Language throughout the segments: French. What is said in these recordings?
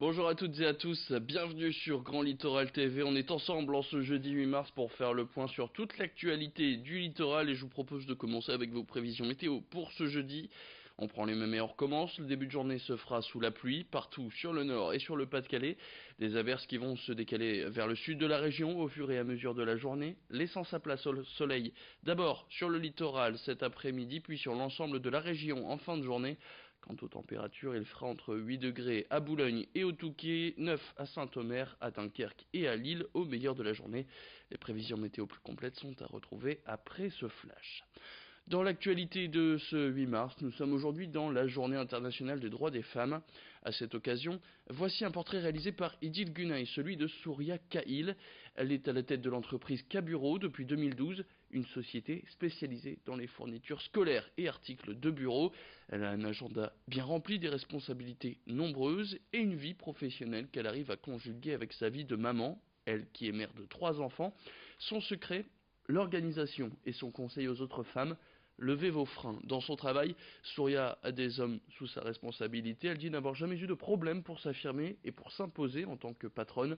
Bonjour à toutes et à tous, bienvenue sur Grand Littoral TV. On est ensemble en ce jeudi 8 mars pour faire le point sur toute l'actualité du littoral et je vous propose de commencer avec vos prévisions météo pour ce jeudi. On prend les mêmes et on recommence. Le début de journée se fera sous la pluie, partout sur le nord et sur le Pas-de-Calais. Des averses qui vont se décaler vers le sud de la région au fur et à mesure de la journée, laissant sa place au soleil d'abord sur le littoral cet après-midi, puis sur l'ensemble de la région en fin de journée. Quant aux températures, il fera entre 8 degrés à Boulogne et au Touquet, 9 à Saint-Omer, à Dunkerque et à Lille au meilleur de la journée. Les prévisions météo plus complètes sont à retrouver après ce flash. Dans l'actualité de ce 8 mars, nous sommes aujourd'hui dans la journée internationale des droits des femmes. À cette occasion, voici un portrait réalisé par Idil Günay, celui de Souria Kahil. Elle est à la tête de l'entreprise Kaburo depuis 2012, une société spécialisée dans les fournitures scolaires et articles de bureau. Elle a un agenda bien rempli, des responsabilités nombreuses et une vie professionnelle qu'elle arrive à conjuguer avec sa vie de maman, elle qui est mère de 3 enfants. Son secret, l'organisation et son conseil aux autres femmes. Levez vos freins. Dans son travail, Souria a des hommes sous sa responsabilité. Elle dit n'avoir jamais eu de problème pour s'affirmer et pour s'imposer en tant que patronne.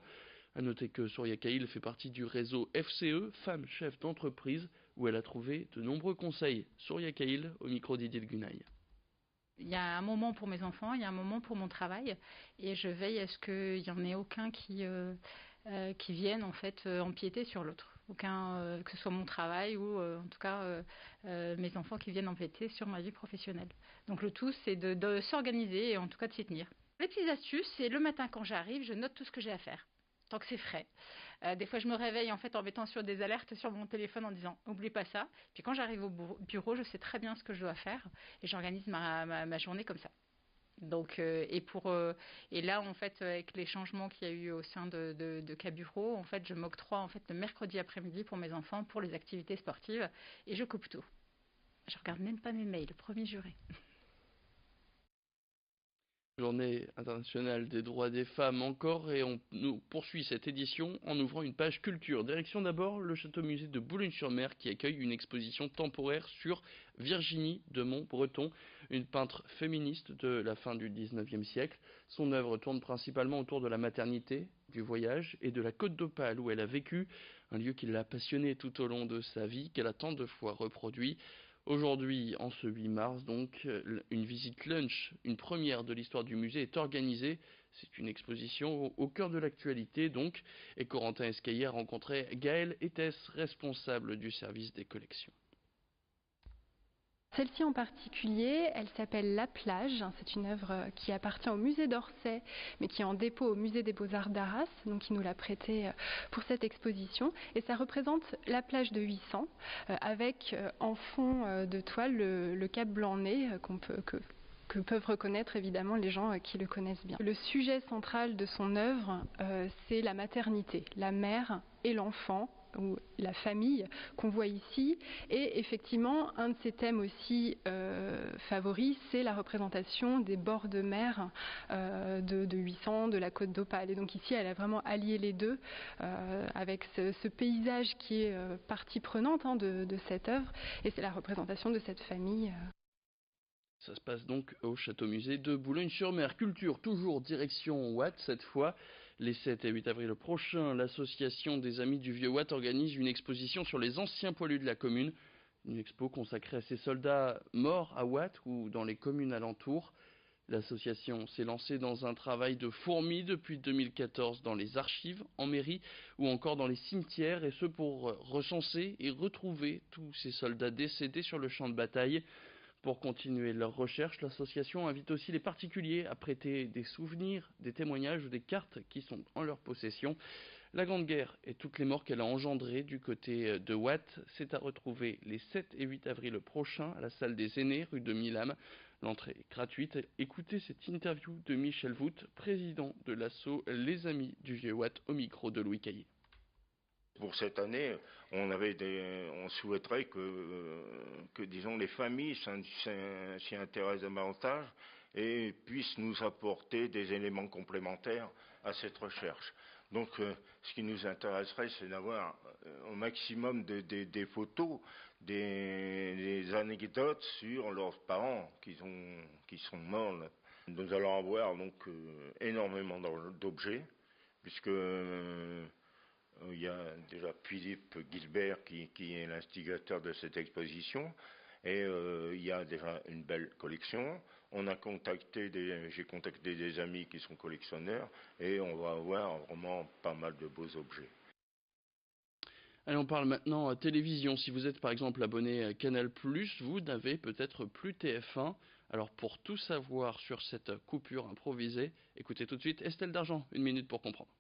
A noter que Souria Kahil fait partie du réseau FCE, Femmes Chefs d'entreprise, où elle a trouvé de nombreux conseils. Souria Kahil, au micro d'Idil Günay. Il y a un moment pour mes enfants, il y a un moment pour mon travail, et je veille à ce qu'il n'y en ait aucun qui vienne en fait empiéter sur l'autre. Aucun, que ce soit mon travail ou en tout cas mes enfants qui viennent empiéter sur ma vie professionnelle. Donc le tout, c'est de s'organiser et en tout cas de s'y tenir. Les petites astuces, c'est le matin quand j'arrive, je note tout ce que j'ai à faire. Tant que c'est frais. Des fois, je me réveille en fait en mettant sur des alertes sur mon téléphone en disant oublie pas ça. Puis quand j'arrive au bureau, je sais très bien ce que je dois faire et j'organise ma journée comme ça. Donc et là en fait avec les changements qu'il y a eu au sein de Caburo, en fait je m'octroie en fait le mercredi après-midi pour mes enfants pour les activités sportives et je coupe tout. Je regarde même pas mes mails, premier juré. Journée internationale des droits des femmes encore et on nous poursuit cette édition en ouvrant une page culture. Direction d'abord le château-musée de Boulogne-sur-Mer qui accueille une exposition temporaire sur Virginie de Montbreton, une peintre féministe de la fin du 19e siècle. Son œuvre tourne principalement autour de la maternité, du voyage et de la Côte d'Opale où elle a vécu, un lieu qui l'a passionnée tout au long de sa vie, qu'elle a tant de fois reproduit. Aujourd'hui, en ce 8 mars, donc, une visite lunch, une première de l'histoire du musée, est organisée. C'est une exposition au cœur de l'actualité, donc, et Corentin Escaillé a rencontré Gaëlle Etès, responsable du service des collections. Celle-ci en particulier, elle s'appelle La Plage. C'est une œuvre qui appartient au musée d'Orsay, mais qui est en dépôt au musée des Beaux-Arts d'Arras, donc il nous l'a prêtée pour cette exposition. Et ça représente la plage de 800, avec en fond de toile le cap Blanc-Nez que peuvent reconnaître évidemment les gens qui le connaissent bien. Le sujet central de son œuvre, c'est la maternité, la mère et l'enfant, ou la famille qu'on voit ici. Et effectivement, un de ses thèmes aussi favoris, c'est la représentation des bords de mer de 800, de la Côte d'Opale. Et donc ici, elle a vraiment allié les deux avec ce paysage qui est partie prenante de cette œuvre. Et c'est la représentation de cette famille. Ça se passe donc au château-musée de Boulogne-sur-Mer. Culture, toujours direction Watt, cette fois. Les 7 et 8 avril prochains, l'association des Amis du Vieux Watt organise une exposition sur les anciens poilus de la commune. Une expo consacrée à ces soldats morts à Watt ou dans les communes alentours. L'association s'est lancée dans un travail de fourmi depuis 2014 dans les archives, en mairie ou encore dans les cimetières, et ce pour recenser et retrouver tous ces soldats décédés sur le champ de bataille. Pour continuer leurs recherches, l'association invite aussi les particuliers à prêter des souvenirs, des témoignages ou des cartes qui sont en leur possession. La Grande Guerre et toutes les morts qu'elle a engendrées du côté de Watt, c'est à retrouver les 7 et 8 avril prochains à la salle des aînés, rue de Milam. L'entrée est gratuite. Écoutez cette interview de Michel Vout, président de l'asso Les Amis du Vieux Watt, au micro de Louis Caillé. Pour cette année, on souhaiterait que disons, les familles s'y intéressent davantage et puissent nous apporter des éléments complémentaires à cette recherche. Donc, ce qui nous intéresserait, c'est d'avoir au maximum des photos, des anecdotes sur leurs parents qui sont morts Nous allons avoir donc énormément d'objets, puisque il y a déjà Philippe Gilbert qui est l'instigateur de cette exposition, et il y a déjà une belle collection. J'ai contacté des amis qui sont collectionneurs, et on va avoir vraiment pas mal de beaux objets. Allez, on parle maintenant à télévision. Si vous êtes par exemple abonné à Canal+, vous n'avez peut-être plus TF1. Alors pour tout savoir sur cette coupure improvisée, écoutez tout de suite Estelle Dargent, 1 minute pour comprendre.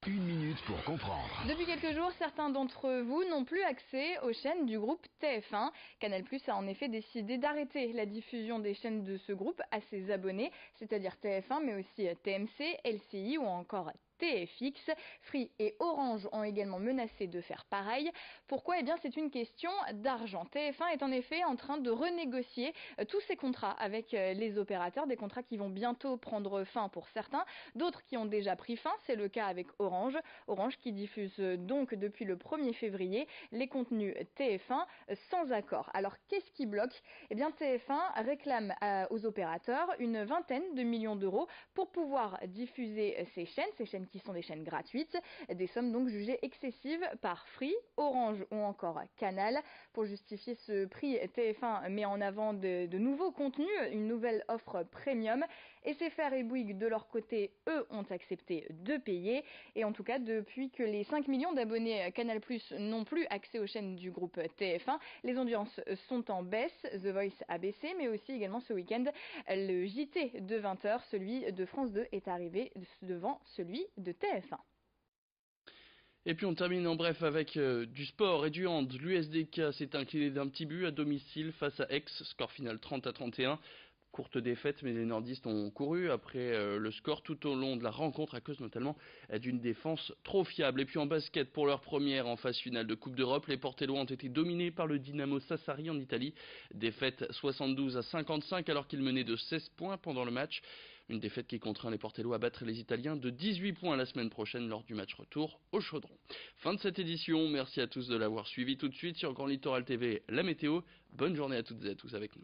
1 minute pour comprendre. Depuis quelques jours, certains d'entre vous n'ont plus accès aux chaînes du groupe TF1. Canal+ a en effet décidé d'arrêter la diffusion des chaînes de ce groupe à ses abonnés, c'est-à-dire TF1, mais aussi TMC, LCI ou encore TFX. Free et Orange ont également menacé de faire pareil. Pourquoi ? Eh bien, c'est une question d'argent. TF1 est en effet en train de renégocier tous ses contrats avec les opérateurs, des contrats qui vont bientôt prendre fin pour certains, d'autres qui ont déjà pris fin. C'est le cas avec Orange. Orange qui diffuse donc depuis le 1er février les contenus TF1 sans accord. Alors, qu'est-ce qui bloque ? Eh bien, TF1 réclame aux opérateurs une vingtaine de millions d'euros pour pouvoir diffuser ces chaînes qui sont des chaînes gratuites, des sommes donc jugées excessives par Free, Orange ou encore Canal. Pour justifier ce prix, TF1 met en avant de nouveaux contenus, une nouvelle offre premium, et SFR et Bouygues de leur côté, eux, ont accepté de payer. Et en tout cas, depuis que les 5 millions d'abonnés Canal+ n'ont plus accès aux chaînes du groupe TF1, les audiences sont en baisse. The Voice a baissé, mais aussi également ce week-end, le JT de 20h, celui de France 2, est arrivé devant celui de TF1. Et puis on termine en bref avec du sport et du hand. L'USDK s'est incliné d'un petit but à domicile face à Aix, score final 30-31. Courte défaite, mais les nordistes ont couru après le score tout au long de la rencontre à cause notamment d'une défense trop fiable. Et puis en basket, pour leur première en phase finale de Coupe d'Europe, les Portellois ont été dominés par le Dynamo Sassari en Italie. Défaite 72-55 alors qu'ils menaient de 16 points pendant le match. Une défaite qui contraint les Portellois à battre les Italiens de 18 points la semaine prochaine lors du match retour au Chaudron. Fin de cette édition, merci à tous de l'avoir suivi. Tout de suite sur Grand Littoral TV, la météo. Bonne journée à toutes et à tous avec nous.